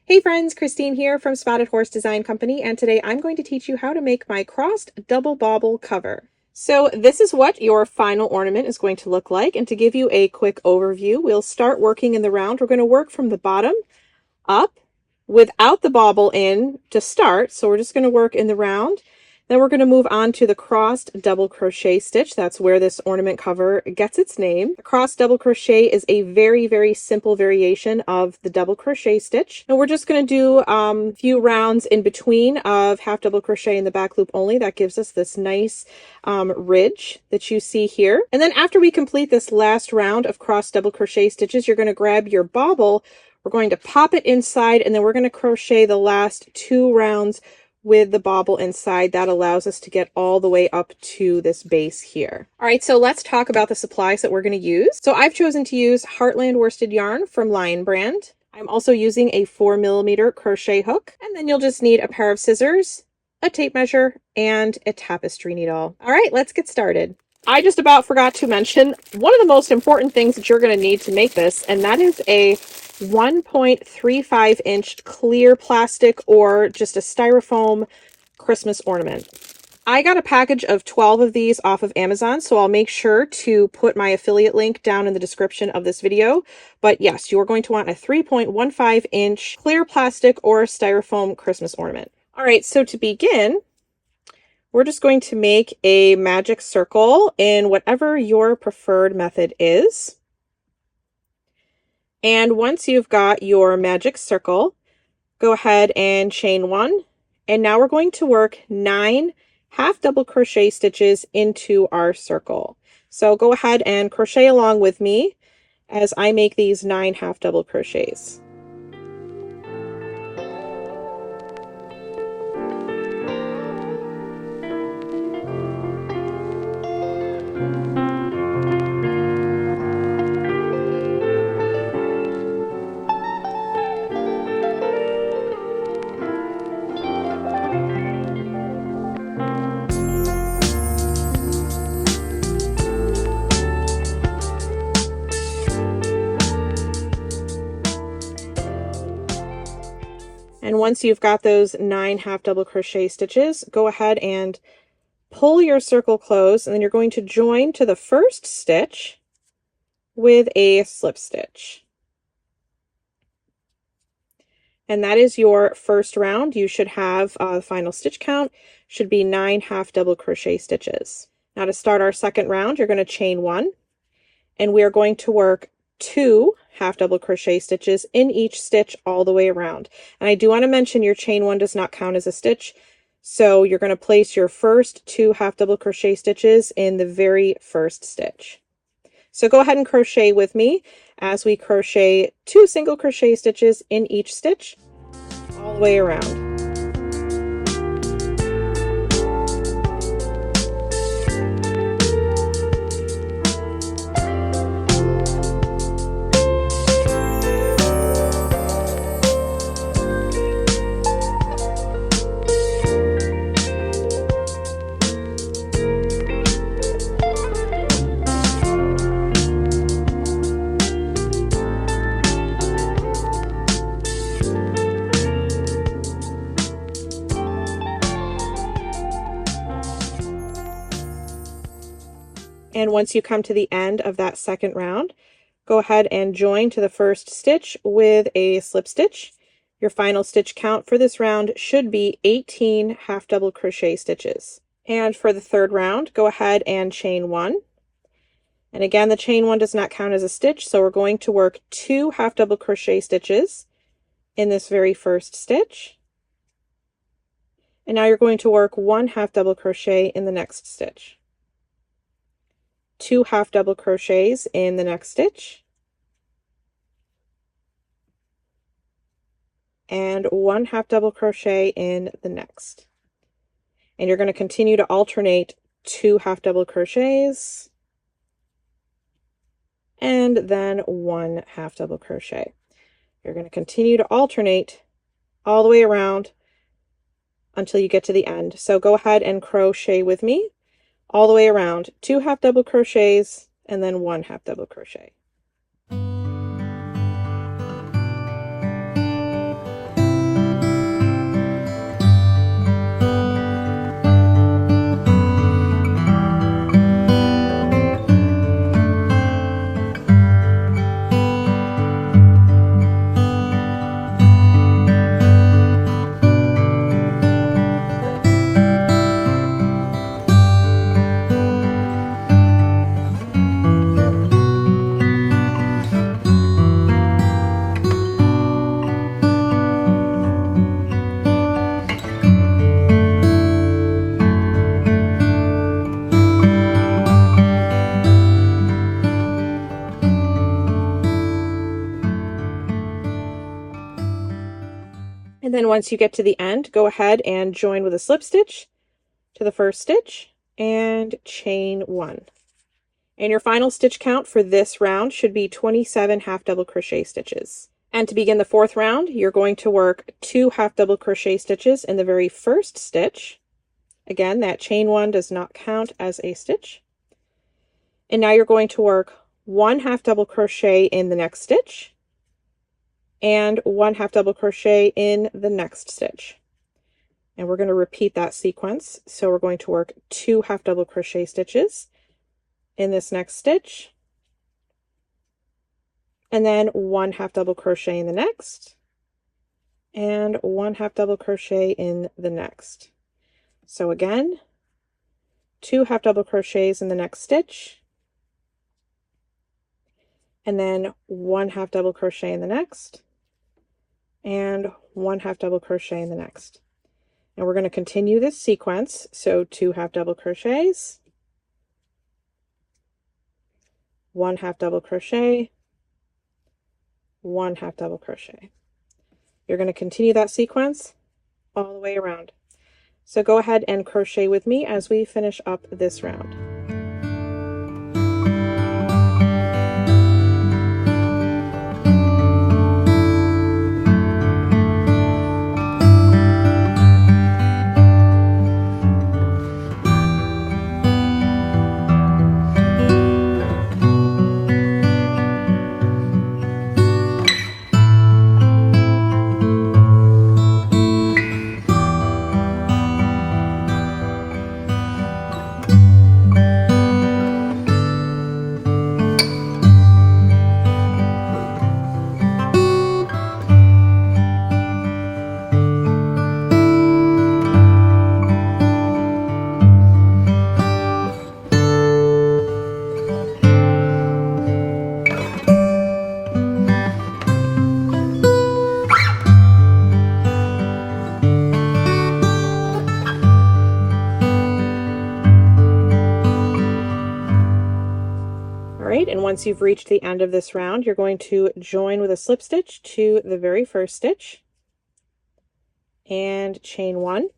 Hey friends, Christine here from Spotted Horse Design Company, and today I'm going to teach you how to make my crossed double bauble cover. So this is what your final ornament is going to look like, and to give you a quick overview, we'll start working in the round. We're going to work from the bottom up without the bauble in to start, so we're just going to work in the round. Then we're going to move on to the crossed double crochet stitch. That's where this ornament cover gets its name. The crossed double crochet is a very simple variation of the double crochet stitch. And we're just going to do a few rounds in between of half double crochet in the back loop only. That gives us this nice ridge that you see here. And then after we complete this last round of crossed double crochet stitches, you're going to grab your bauble. We're going to pop it inside, and then we're going to crochet the last 2 rounds with the bauble inside. That allows us to get all the way up to this base here. All right, so let's talk about the supplies that we're going to use. So I've chosen to use Heartland worsted yarn from Lion Brand. I'm also using a 4mm crochet hook, and then you'll just need a pair of scissors, a tape measure, and a tapestry needle. All right, let's get started. I just about forgot to mention one of the most important things that you're going to need to make this, and that is a 1.35 inch clear plastic or just a styrofoam Christmas ornament. I got a package of 12 of these off of Amazon, so I'll make sure to put my affiliate link down in the description of this video. But yes, you are going to want a 3.15 inch clear plastic or styrofoam Christmas ornament. All right, so to begin, we're just going to make a magic circle in whatever your preferred method is. And once you've got your magic circle, go ahead and chain 1. And now we're going to work 9 half double crochet stitches into our circle. So go ahead and crochet along with me as I make these 9 half double crochets. And once you've got those 9 half double crochet stitches, go ahead and pull your circle close, and then you're going to join to the first stitch with a slip stitch. And that is your first round. You should have the final stitch count should be 9 half double crochet stitches. Now to start our second round, you're going to chain 1, and we are going to work 2 half double crochet stitches in each stitch all the way around. And I do want to mention your chain 1 does not count as a stitch, so you're going to place your first 2 half double crochet stitches in the very first stitch. So go ahead and crochet with me as we crochet 2 single crochet stitches in each stitch all the way around. And once you come to the end of that second round, go ahead and join to the first stitch with a slip stitch. Your final stitch count for this round should be 18 half double crochet stitches. And for the third round, go ahead and chain 1. And again, the chain 1 does not count as a stitch, so we're going to work 2 half double crochet stitches in this very first stitch. And now you're going to work 1 half double crochet in the next stitch. 2 half double crochets in the next stitch, and 1 half double crochet in the next. And you're going to continue to alternate 2 half double crochets and then 1 half double crochet. You're going to continue to alternate all the way around until you get to the end. So go ahead and crochet with me all the way around, 2 half double crochets and then 1 half double crochet. And then once you get to the end, go ahead and join with a slip stitch to the first stitch and chain 1. And your final stitch count for this round should be 27 half double crochet stitches. And to begin the 4th round, you're going to work 2 half double crochet stitches in the very first stitch. Again, that chain 1 does not count as a stitch. And now you're going to work 1 half double crochet in the next stitch and 1 half double crochet in the next stitch. And we're going to repeat that sequence. So we're going to work 2 half double crochet stitches in this next stitch, and then 1 half double crochet in the next, and 1 half double crochet in the next. So again, 2 half double crochets in the next stitch, and then 1 half double crochet in the next, and 1 half double crochet in the next. And we're going to continue this sequence. So 2 half double crochets, 1 half double crochet, 1 half double crochet. You're going to continue that sequence all the way around. So go ahead and crochet with me as we finish up this round. And once you've reached the end of this round, you're going to join with a slip stitch to the very first stitch and chain 1.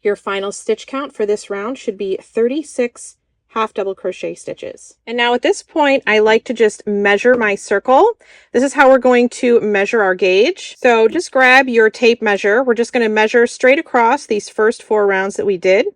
Your final stitch count for this round should be 36 half double crochet stitches. And now at this point, I like to just measure my circle. This is how we're going to measure our gauge. So just grab your tape measure. We're just going to measure straight across these first 4 rounds that we did.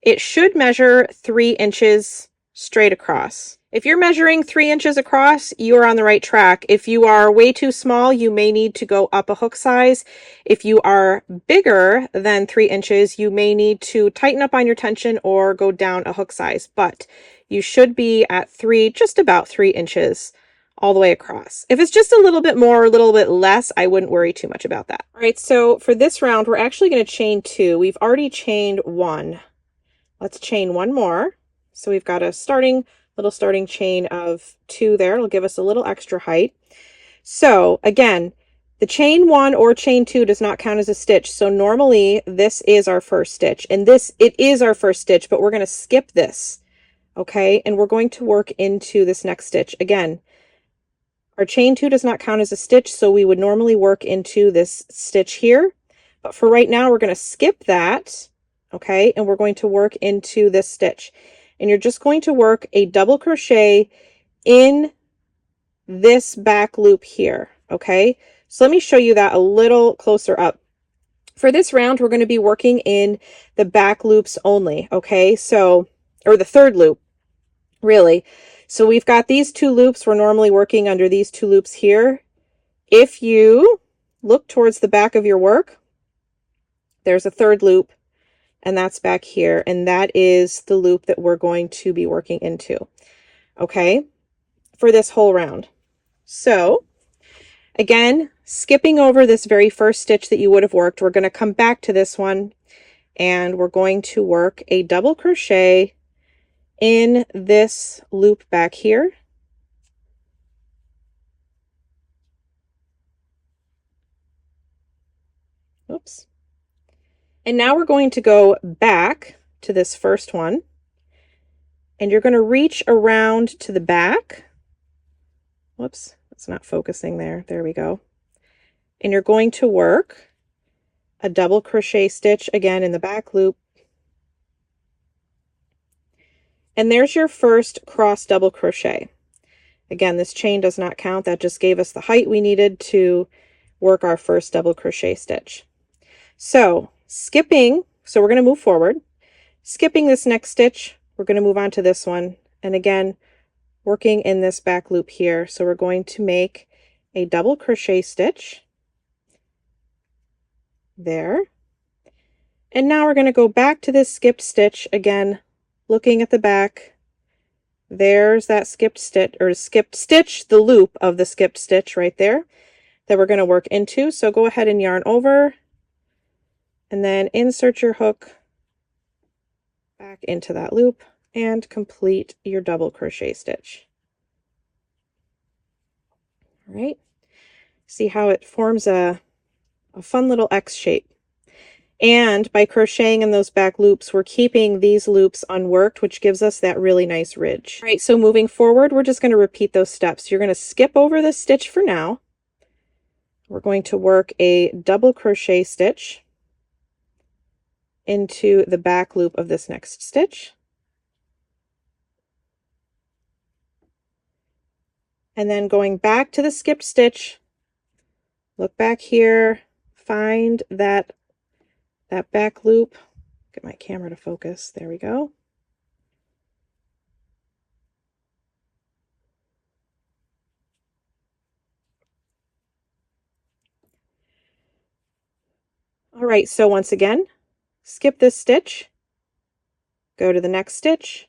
It should measure 3 inches straight across. If you're measuring 3 inches across, you are on the right track. If you are way too small, you may need to go up a hook size. If you are bigger than 3 inches, you may need to tighten up on your tension or go down a hook size, but you should be at just about 3 inches all the way across. If it's just a little bit more or a little bit less, I wouldn't worry too much about that. All right, so for this round, we're actually going to chain 2. We've already chained 1. Let's chain 1 more. So we've got a little starting chain of 2 there. It'll give us a little extra height. So again, the chain 1 or chain 2 does not count as a stitch. So normally this is our first stitch, and it is our first stitch, but we're going to skip this. Okay. And we're going to work into this next stitch. Again, our chain 2 does not count as a stitch. So we would normally work into this stitch here, but for right now, we're going to skip that. Okay. And we're going to work into this stitch. And you're just going to work a double crochet in this back loop here, okay? So let me show you that a little closer up. For this round, we're going to be working in the back loops only, okay? So, or the third loop, really. So we've got these 2 loops. We're normally working under these 2 loops here. If you look towards the back of your work, there's a third loop. And that's back here, and that is the loop that we're going to be working into, okay, for this whole round. So again, skipping over this very first stitch that you would have worked, we're going to come back to this one, and we're going to work a double crochet in this loop back here. Oops. And now we're going to go back to this first one, and you're going to reach around to the back. Whoops, it's not focusing there. There we go. and you're going to work a double crochet stitch again in the back loop. And there's your first cross double crochet. Again, this chain does not count. That just gave us the height we needed to work our first double crochet stitch. So skipping, so we're going to move forward. Skipping this next stitch, we're going to move on to this one. And again, working in this back loop here. So we're going to make a double crochet stitch there. And now we're going to go back to this skipped stitch again, looking at the back. There's that skipped stitch, or skipped stitch, the loop of the skipped stitch right there that we're going to work into. So go ahead and yarn over and then insert your hook back into that loop and complete your double crochet stitch. All right, see how it forms a fun little X shape. And by crocheting in those back loops, we're keeping these loops unworked, which gives us that really nice ridge. All right, so moving forward, we're just going to repeat those steps. You're going to skip over this stitch for now. We're going to work a double crochet stitch into the back loop of this next stitch. And then going back to the skipped stitch, look back here, find that back loop. Get my camera to focus. There we go. All right, so once again, skip this stitch, go to the next stitch,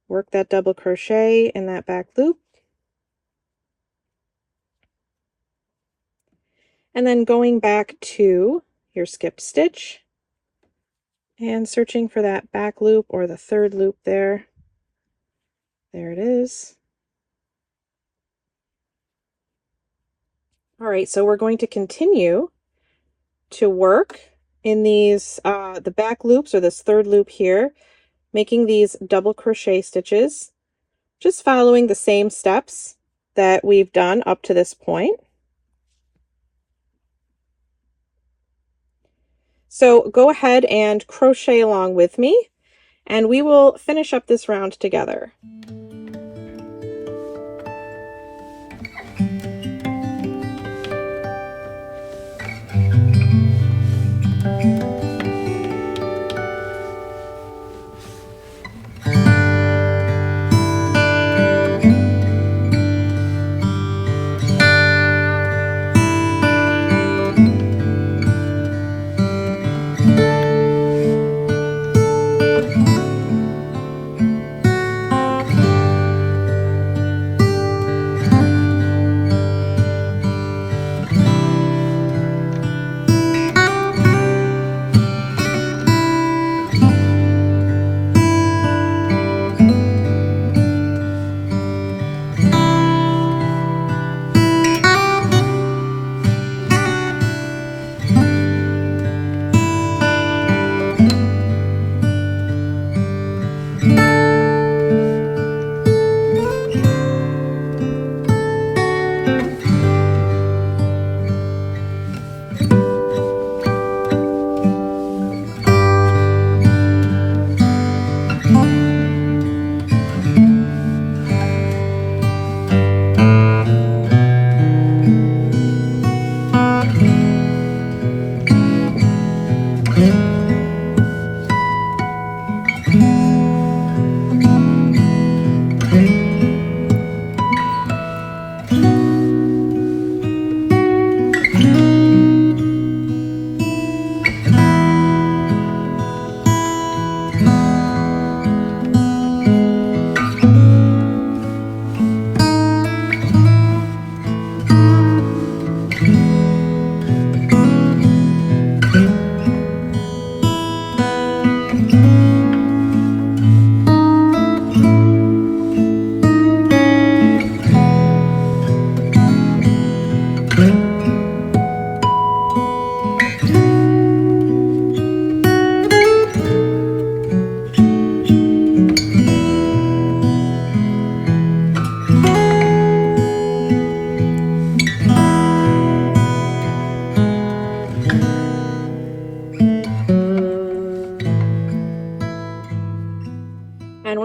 work that double crochet in that back loop, and then going back to your skipped stitch and searching for that back loop or the third loop there. There it is. All right, so we're going to continue to work in these the back loops, or this third loop here, making these double crochet stitches, just following the same steps that we've done up to this point. So go ahead and crochet along with me, and we will finish up this round together.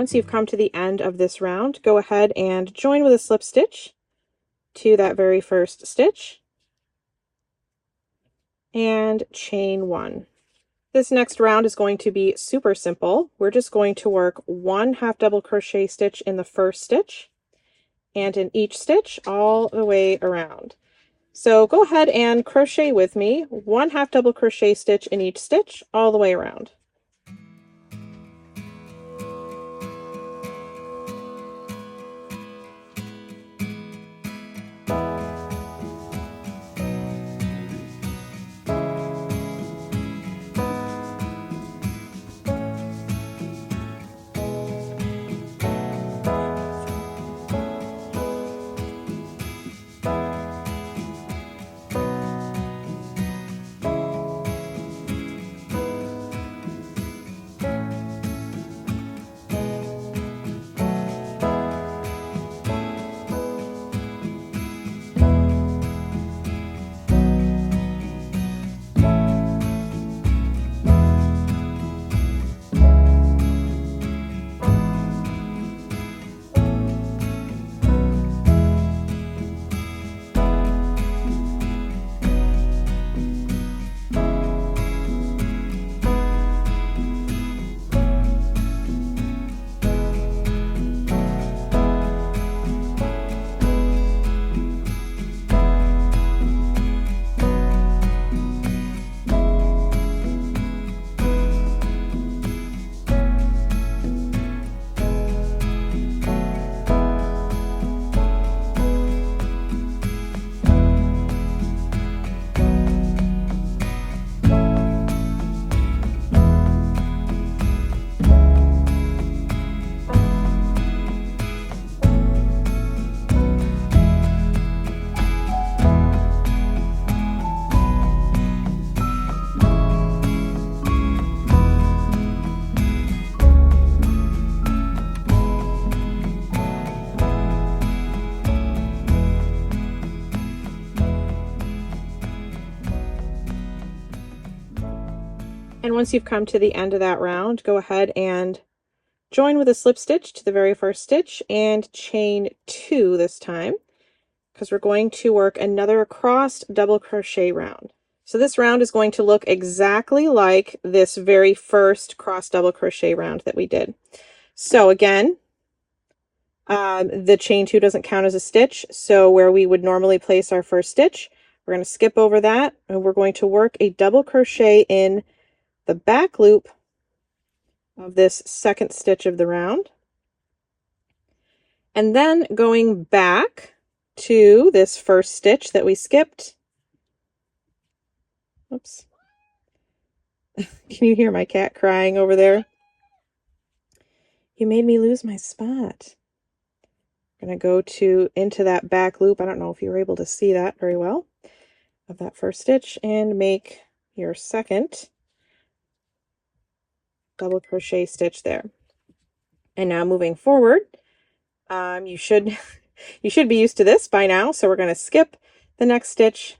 once you've come to the end of this round, go ahead and join with a slip stitch to that very first stitch and chain 1. This next round is going to be super simple. We're just going to work 1 half double crochet stitch in the first stitch and in each stitch all the way around. So go ahead and crochet with me, 1 half double crochet stitch in each stitch all the way around. And once you've come to the end of that round, go ahead and join with a slip stitch to the very first stitch and chain 2 this time, because we're going to work another crossed double crochet round. So this round is going to look exactly like this very first crossed double crochet round that we did. So again, the chain 2 doesn't count as a stitch, so where we would normally place our first stitch, we're going to skip over that, and we're going to work a double crochet in the back loop of this second stitch of the round, and then going back to this first stitch that we skipped. Oops. Can you hear my cat crying over there? You made me lose my spot. I'm going to go into that back loop. I don't know if you were able to see that very well, of that first stitch, and make your second double crochet stitch there. And now moving forward, you should be used to this by now. So we're going to skip the next stitch.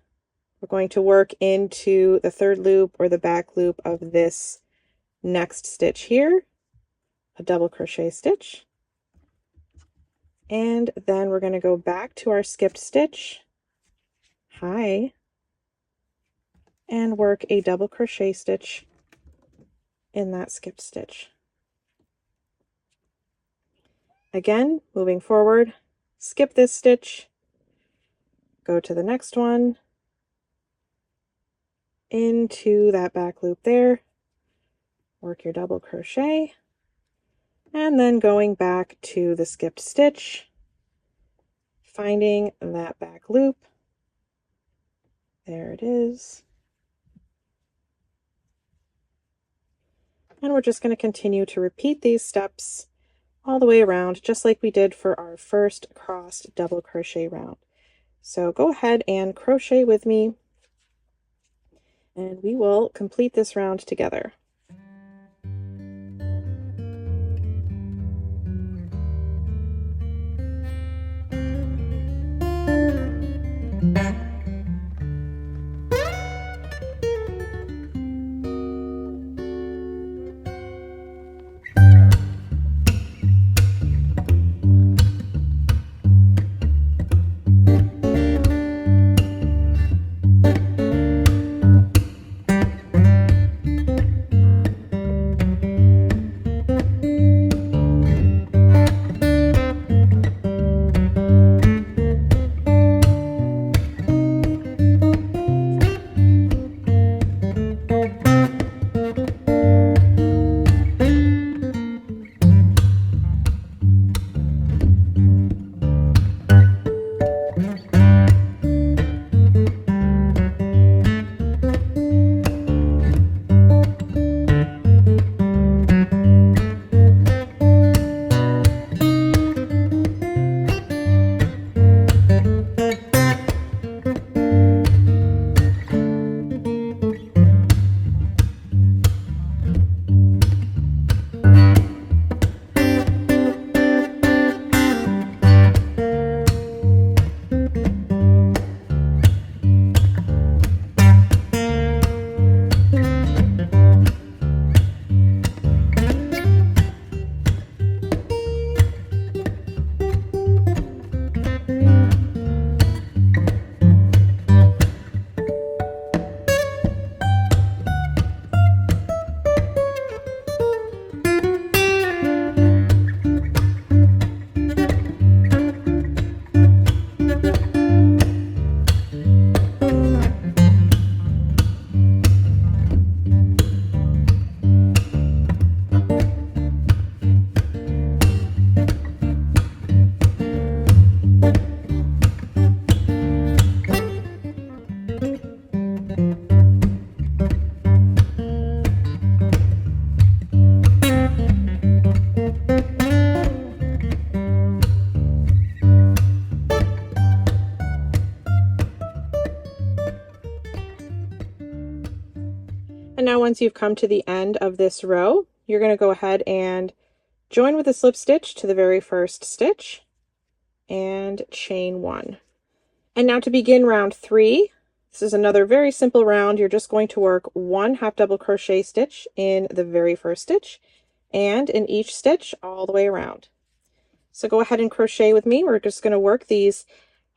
We're going to work into the third loop or the back loop of this next stitch here, a double crochet stitch, and then we're going to go back to our skipped stitch, high, and work a double crochet stitch in that skipped stitch. Again, moving forward, skip this stitch, go to the next one, into that back loop there, work your double crochet, and then going back to the skipped stitch, finding that back loop. There it is. And we're just going to continue to repeat these steps all the way around, just like we did for our first crossed double crochet round. So go ahead and crochet with me, and we will complete this round together. now once you've come to the end of this row, you're going to go ahead and join with a slip stitch to the very first stitch and chain 1. And now to begin round 3, this is another very simple round. You're just going to work 1 half double crochet stitch in the very first stitch and in each stitch all the way around. So go ahead and crochet with me. We're just going to work these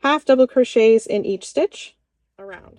half double crochets in each stitch around.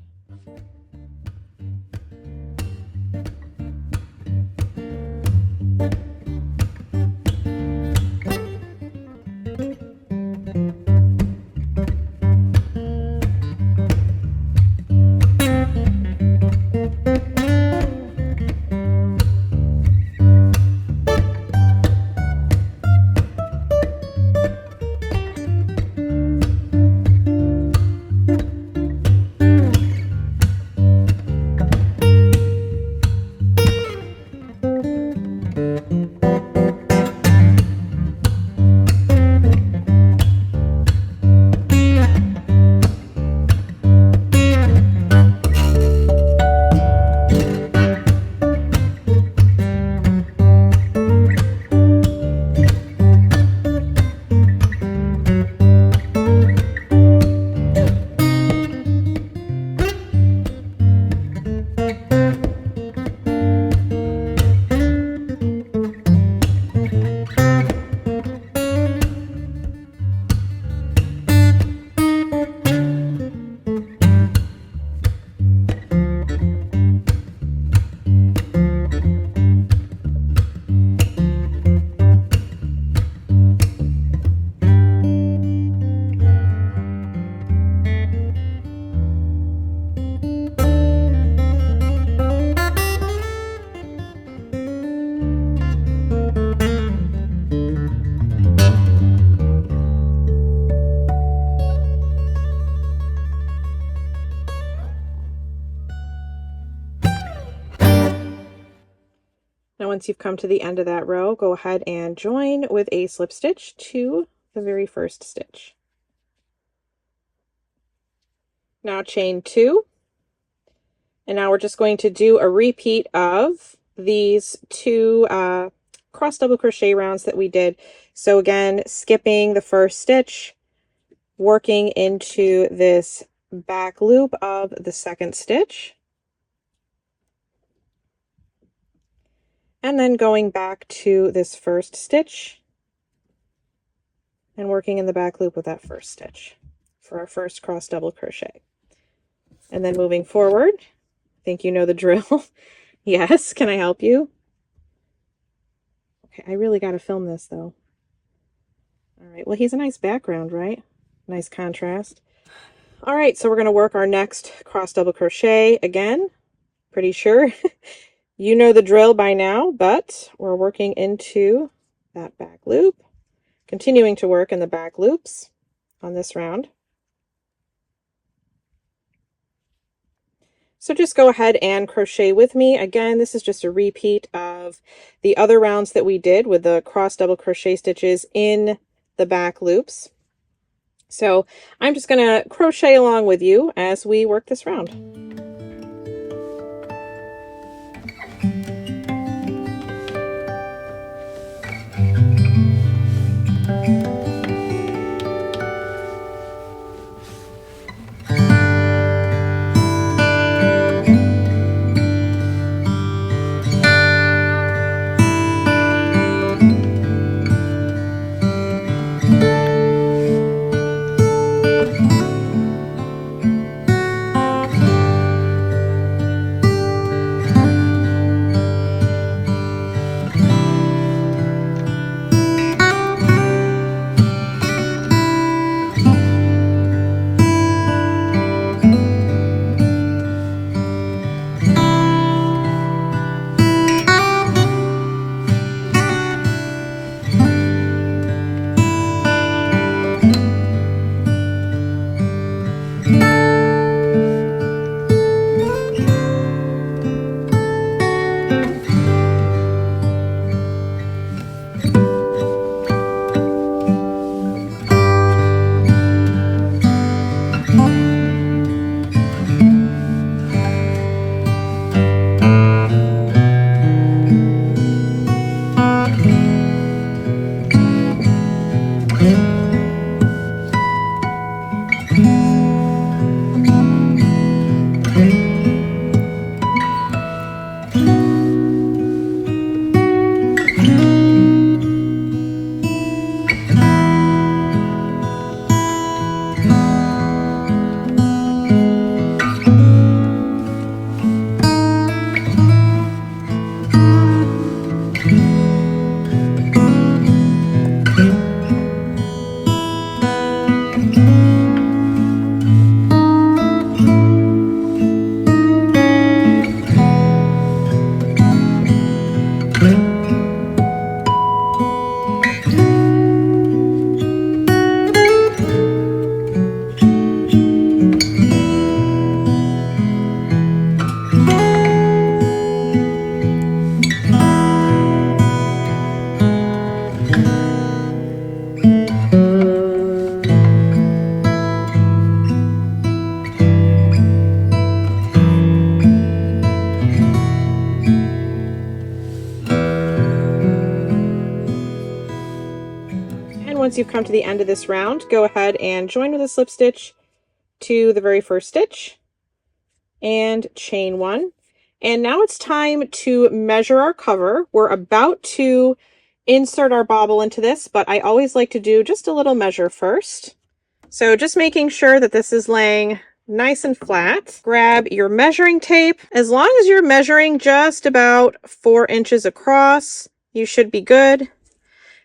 Now once you've come to the end of that row, go ahead and join with a slip stitch to the very first stitch. Now chain 2, and now we're just going to do a repeat of these 2 cross double crochet rounds that we did. So again, skipping the first stitch, working into this back loop of the second stitch, and then going back to this first stitch and working in the back loop with that first stitch for our first cross double crochet. And then moving forward, I think you know the drill. Yes, can I help you? Okay, I really got to film this though. All right, well, he's a nice background, right? Nice contrast. All right, so we're going to work our next cross double crochet again. Pretty sure you know the drill by now, but we're working into that back loop, continuing to work in the back loops on this round. So just go ahead and crochet with me. Again, this is just a repeat of the other rounds that we did with the cross double crochet stitches in the back loops. So I'm just going to crochet along with you as we work this round. once you've come to the end of this round, go ahead and join with a slip stitch to the very first stitch and chain 1. And now it's time to measure our cover. We're about to insert our bauble into this, but I always like to do just a little measure first. So just making sure that this is laying nice and flat. Grab your measuring tape. As long as you're measuring just about 4 inches across, you should be good.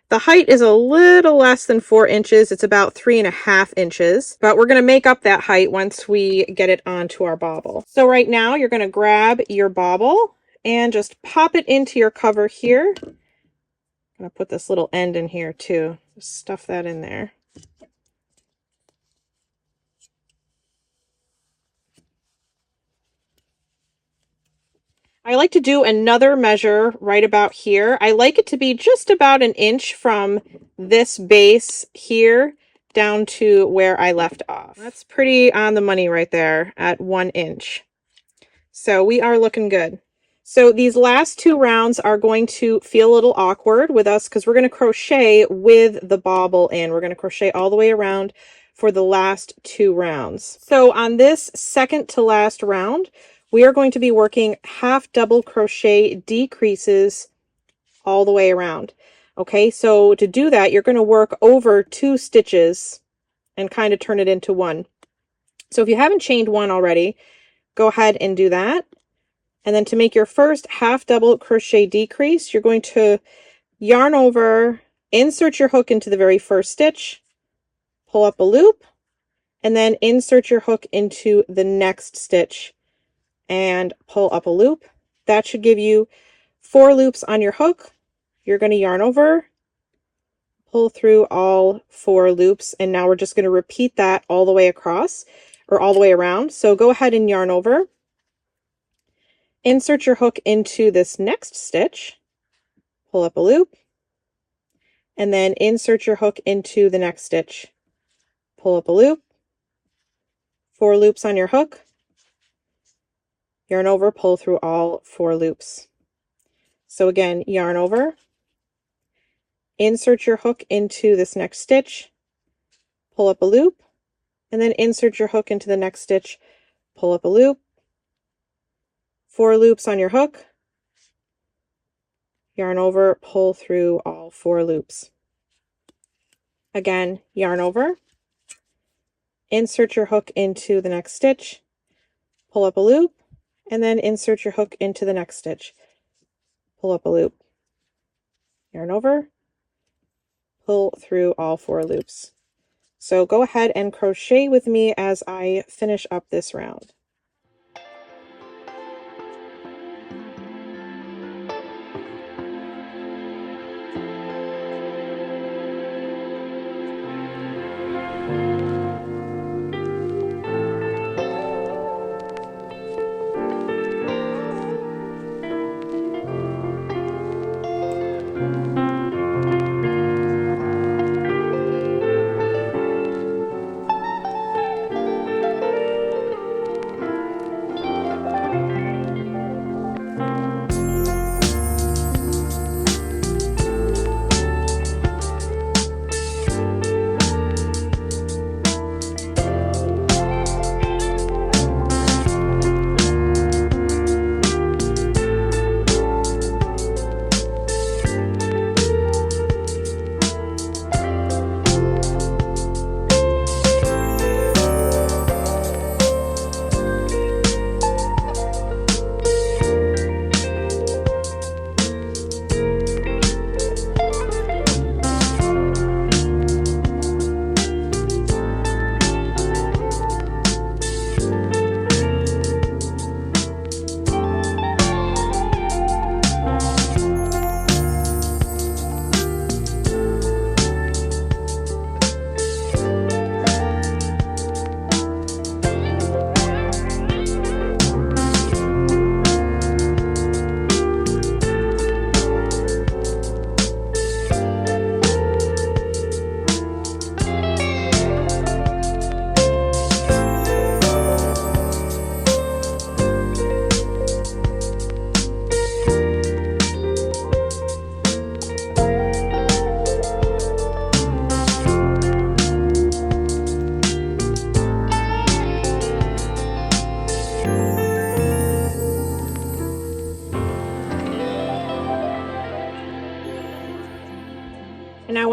The height is a little less than 4 inches. It's about 3.5 inches, but we're going to make up that height once we get it onto our bauble. So right now you're going to grab your bauble and just pop it into your cover here. I'm going to put this little end in here too. Just stuff that in there. I like to do another measure right about here. I like it to be just about 1 inch from this base here down to where I left off. That's pretty on the money right there at 1 inch. So we are looking good. So these last 2 rounds are going to feel a little awkward with us because we're going to crochet with the bauble in. We're going to crochet all the way around for the last 2 rounds. So on this second to last round, we are going to be working half double crochet decreases all the way around. Okay, so to do that, you're going to work over 2 stitches and kind of turn it into 1. So if you haven't chained 1 already, go ahead and do that. And then to make your first half double crochet decrease, you're going to yarn over, insert your hook into the very first stitch, pull up a loop, and then insert your hook into the next stitch and pull up a loop. That should give you 4 loops on your hook. You're going to yarn over, pull through all 4 loops, and now we're just going to repeat that all the way across or all the way around. So go ahead and yarn over, insert your hook into this next stitch, pull up a loop, and then insert your hook into the next stitch, pull up a loop, 4 loops on your hook, yarn over, pull through all 4 loops. So again, yarn over, insert your hook into this next stitch, pull up a loop, and then insert your hook into the next stitch, pull up a loop, 4 loops on your hook, yarn over, pull through all 4 loops. Again, yarn over, insert your hook into the next stitch, pull up a loop, and then insert your hook into the next stitch, pull up a loop, yarn over, pull through all 4 loops. So go ahead and crochet with me as I finish up this round.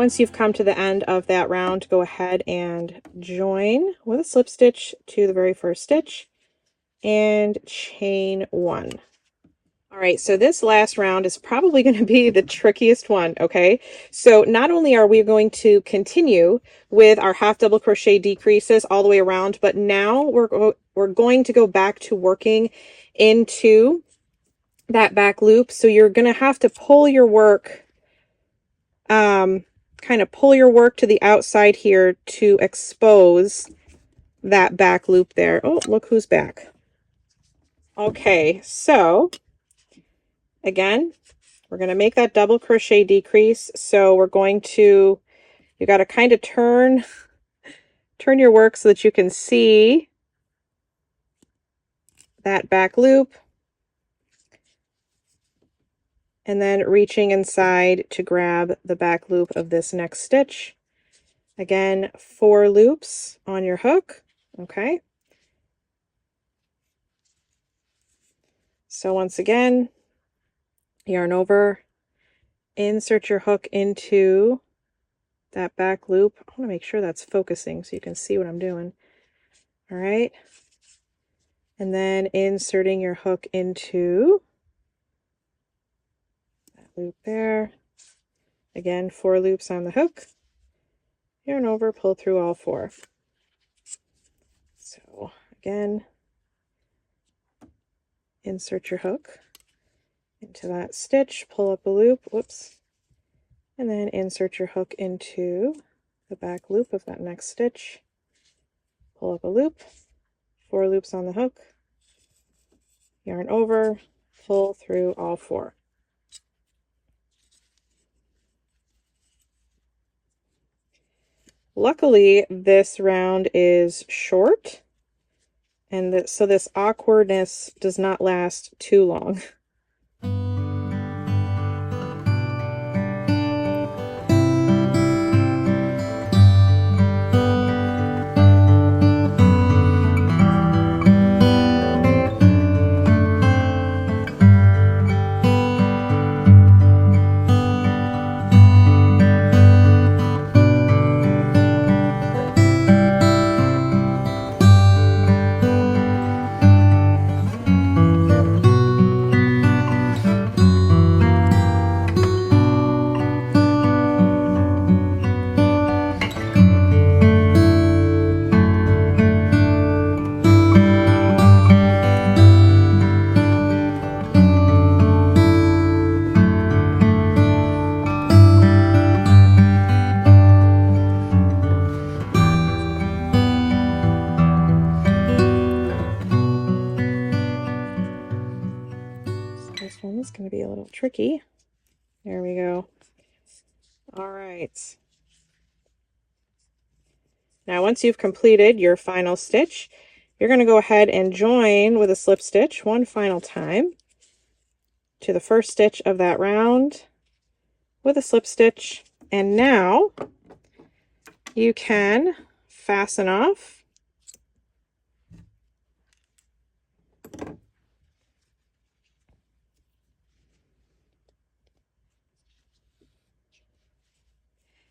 once you've come to the end of that round, go ahead and join with a slip stitch to the very first stitch and chain 1. All right, so this last round is probably going to be the trickiest one, okay? So not only are we going to continue with our half double crochet decreases all the way around, but now we're going to go back to working into that back loop. So you're going to have to pull your work, kind of pull your work to the outside here to expose that back loop there. Oh, look who's back. Okay, so again, we're going to make that double crochet decrease. So we're going to, you got to kind of turn your work so that you can see that back loop. And then reaching inside to grab the back loop of this next stitch. Again, 4 loops on your hook, okay? So once again, yarn over, insert your hook into that back loop. I want to make sure that's focusing so you can see what I'm doing. All right. And then inserting your hook into that loop there. Again, 4 loops on the hook. Yarn over, pull through all 4. So again, insert your hook into that stitch, pull up a loop, whoops, and then insert your hook into the back loop of that next stitch, pull up a loop, 4 loops on the hook, yarn over, pull through all 4. Luckily, this round is short, and so this awkwardness does not last too long. This one is going to be a little tricky. There we go. All right. Now, once you've completed your final stitch, you're going to go ahead and join with a slip stitch one final time to the first stitch of that round with a slip stitch. And now you can fasten off .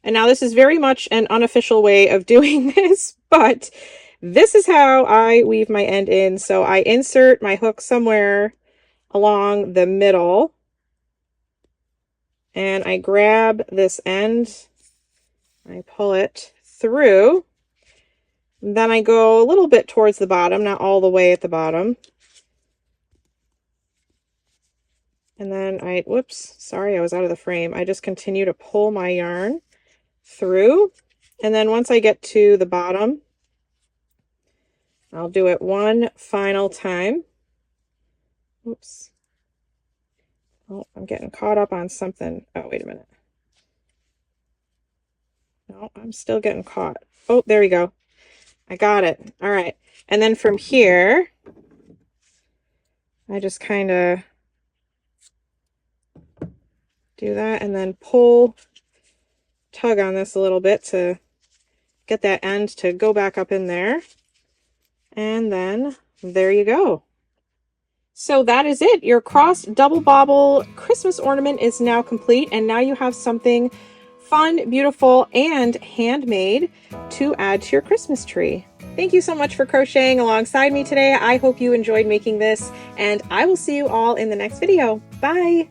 And now this is very much an unofficial way of doing this, but this is how I weave my end in. So I insert my hook somewhere along the middle, and I grab this end, I pull it through, then I go a little bit towards the bottom, not all the way at the bottom. And then whoops, sorry, I was out of the frame. I just continue to pull my yarn through, and then once I get to the bottom, I'll do it one final time. Oops. Oh, I'm getting caught up on something. Oh, wait a minute. No, I'm still getting caught. Oh, there we go. I got it. All right. And then from here, I just kind of do that and then tug on this a little bit to get that end to go back up in there. And then there you go. So that is it. Your crossed double bauble Christmas ornament is now complete, and now you have something fun, beautiful, and handmade to add to your Christmas tree. Thank you so much for crocheting alongside me today. I hope you enjoyed making this, and I will see you all in the next video. Bye!